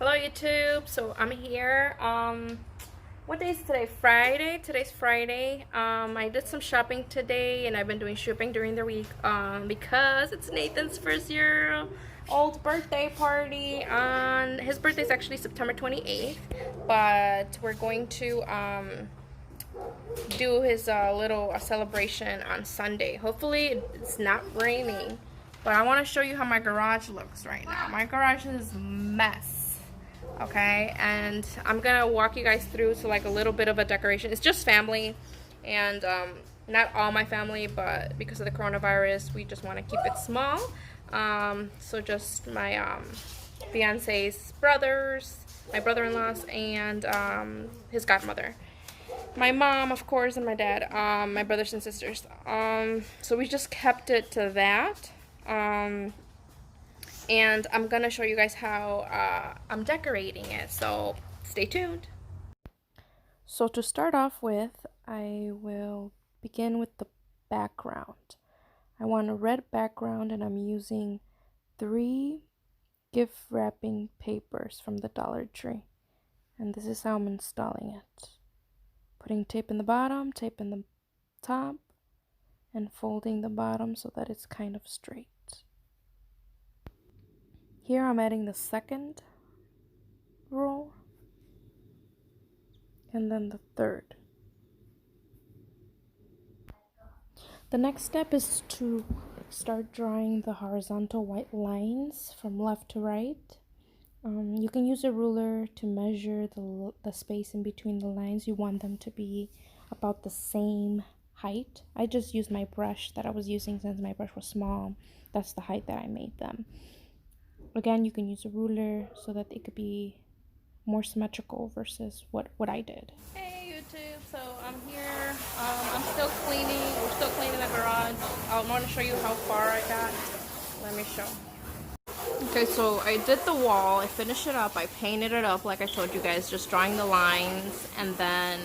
Hello YouTube. So I'm here. What day is today? Friday. Today's Friday. I did some shopping today and I've been doing shopping during the week because it's Nathan's first year old birthday party. On his birthday is actually September 28th, but we're going to do his little celebration on Sunday. Hopefully it's not raining, but I want to show you how my garage looks right now. My garage is a mess. Okay, and I'm gonna walk you guys through to like a little bit of a decoration. It's just family, and not all my family, but because of the coronavirus we just want to keep it small. So just my fiance's brothers, my brother-in-laws, and his godmother, my mom of course, and my dad, my brothers and sisters. So we just kept it to that. And I'm gonna show you guys how I'm decorating it, so stay tuned. So to start off with, I will begin with the background. I want a red background and I'm using 3 gift wrapping papers from the Dollar Tree, and this is how I'm installing it. Putting tape in the bottom, tape in the top, and folding the bottom so that it's kind of straight. Here I'm adding the second row and then the third. The next step is to start drawing the horizontal white lines from left to right. You can use a ruler to measure the space in between the lines. You want them to be about the same height. I just used my brush that I was using since my brush was small. That's the height that I made them. Again, you can use a ruler so that it could be more symmetrical versus what I did. Hey YouTube, so I'm here. I'm still cleaning. We're still cleaning the garage. I want to show you how far I got. Let me show. Okay, so I did the wall. I finished it up. I painted it up like I told you guys, just drawing the lines and then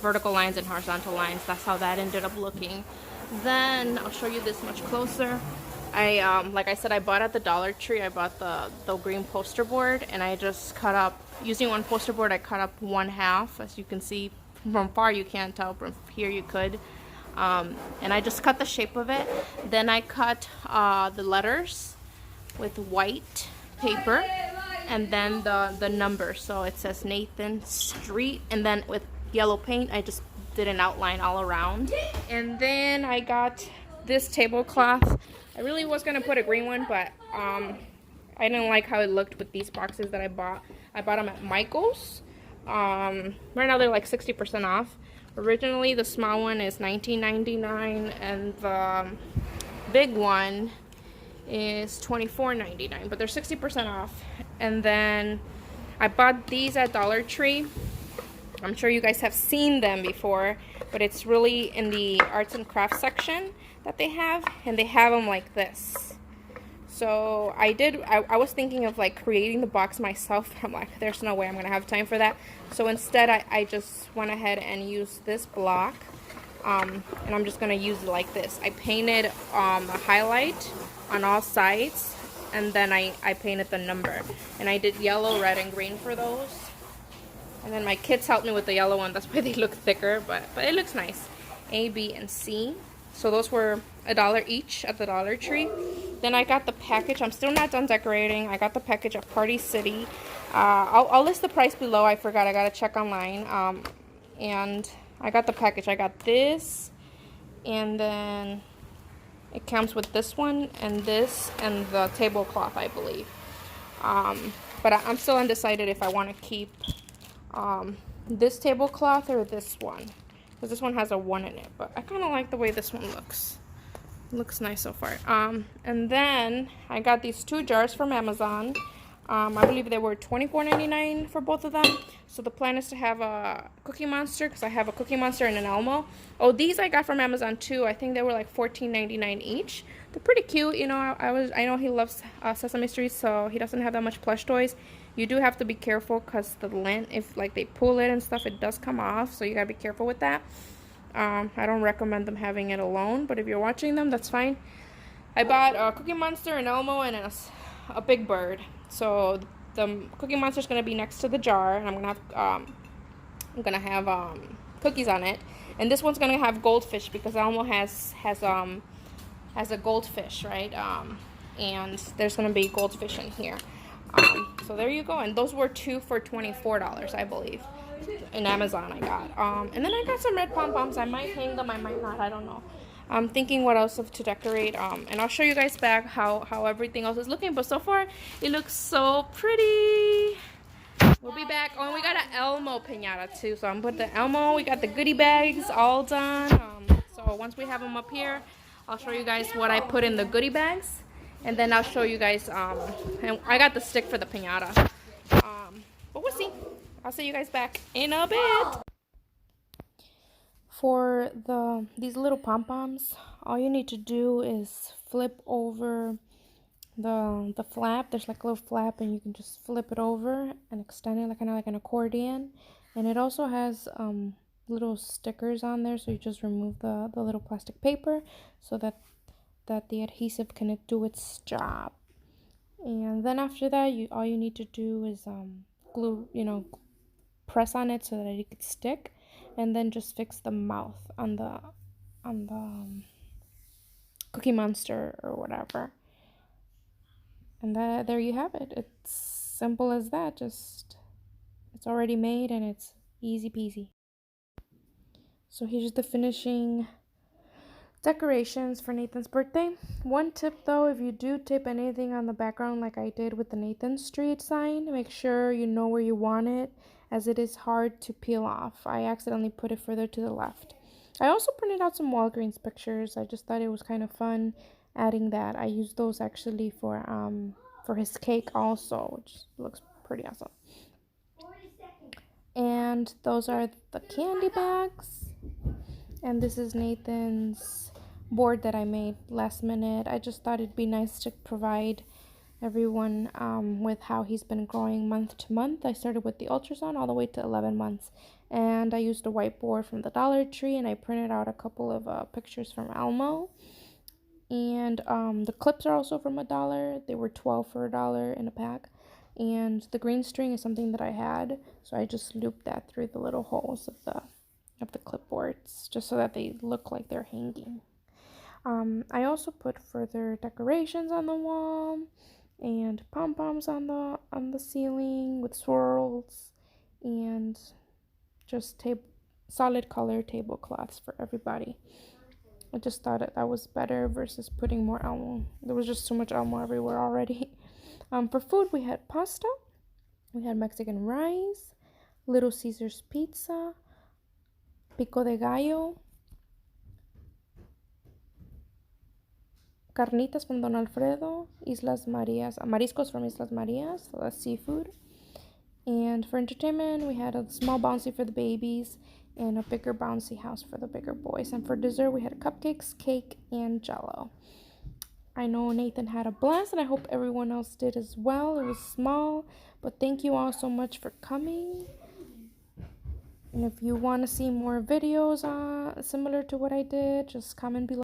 vertical lines and horizontal lines. That's how that ended up looking. Then I'll show you this much closer. Like I said, I bought at the Dollar Tree. I bought the green poster board, and I just cut up, using one poster board, I cut up 1/2. As you can see from far, you can't tell, from here you could. And I just cut the shape of it. Then I cut the letters with white paper, and then the number. So it says Nathan Street, and then with yellow paint, I just did an outline all around. And then I got this tablecloth. I really was gonna put a green one, but I didn't like how it looked with these boxes that I bought. I bought them at Michael's. Right now they're like 60% off. Originally the small one is $19.99 and the big one is $24.99, but they're 60% off. And then I bought these at Dollar Tree. I'm sure you guys have seen them before, but it's really in the arts and crafts section that they have, and they have them like this. So I was thinking of like creating the box myself. I'm like, there's no way I'm gonna have time for that. So instead I just went ahead and used this block, and I'm just gonna use it like this. I painted a highlight on all sides, and then I painted the number, and I did yellow, red, and green for those. And then my kids helped me with the yellow one. That's why they look thicker, but it looks nice. A, B, and C. So those were $1 each at the Dollar Tree. Then I got the package. I'm still not done decorating. I got the package at Party City. I'll list the price below. I forgot. I gotta check online. And I got the package. I got this, and then it comes with this one and this and the tablecloth, I believe. But I'm still undecided if I want to keep this tablecloth or this one, because this one has a 1 in it, but I kind of like the way this one looks. It looks nice so far. And then I got these 2 jars from Amazon. I believe they were $24.99 for both of them. So the plan is to have a Cookie Monster, because I have a Cookie Monster and an Elmo. Oh, these I got from Amazon too. I think they were like $14.99 each. They're pretty cute. You know, I know he loves Sesame Street, so he doesn't have that much plush toys. You do have to be careful because the lint, if like they pull it and stuff, it does come off. So you gotta be careful with that. I don't recommend them having it alone, but if you're watching them, that's fine. I bought a Cookie Monster, an Elmo, and a Big Bird. So the Cookie Monster is gonna be next to the jar, and I'm gonna have cookies on it. And this one's gonna have goldfish because Elmo has a goldfish, right? And there's gonna be goldfish in here. So there you go. And those were 2 for $24, I believe. In Amazon I got. And then I got some red pom poms. I might hang them, I might not, I don't know. I'm thinking what else to decorate. And I'll show you guys back how everything else is looking. But so far, it looks so pretty. We'll be back. Oh, and we got an Elmo piñata too. So I'm putting the Elmo. We got the goodie bags all done. So once we have them up here, I'll show you guys what I put in the goodie bags. And then I'll show you guys, and I got the stick for the piñata. But we'll see. I'll see you guys back in a bit. For these little pom-poms, all you need to do is flip over the flap. There's like a little flap, and you can just flip it over and extend it kind of like an accordion. And it also has little stickers on there, so you just remove the little plastic paper so that the adhesive can do its job. And then after that, all you need to do is glue, press on it so that it can stick, and then just fix the mouth on the Cookie Monster or whatever. And there you have it. It's simple as that. Just it's already made and it's easy peasy. So here's the finishing decorations for Nathan's birthday. One tip though, if you do tape anything on the background like I did with the Nathan Street sign, make sure you know where you want it, as it is hard to peel off. I accidentally put it further to the left. I also printed out some Walgreens pictures. I just thought it was kind of fun adding that. I used those actually for his cake also, which looks pretty awesome. And those are the candy bags. And this is Nathan's board that I made last minute. I just thought it'd be nice to provide everyone with how he's been growing month to month. I started with the ultrasound all the way to 11 months. And I used a whiteboard from the Dollar Tree, and I printed out a couple of pictures from Elmo. And the clips are also from $1. They were 12 for $1 in a pack. And the green string is something that I had, so I just looped that through the little holes of the clipboards, just so that they look like they're hanging. I also put further decorations on the wall and pom-poms on the ceiling with swirls, and just solid color tablecloths for everybody. I just thought that was better versus putting more Elmo. There was just so much Elmo everywhere already. For food, we had pasta, we had Mexican rice, Little Caesars pizza, pico de gallo, carnitas from Don Alfredo, Islas Marias, mariscos from Islas Marias, so that's seafood. And for entertainment, we had a small bouncy for the babies and a bigger bouncy house for the bigger boys. And for dessert, we had cupcakes, cake, and jello. I know Nathan had a blast, and I hope everyone else did as well. It was small, but thank you all so much for coming. And if you want to see more videos similar to what I did, just comment below.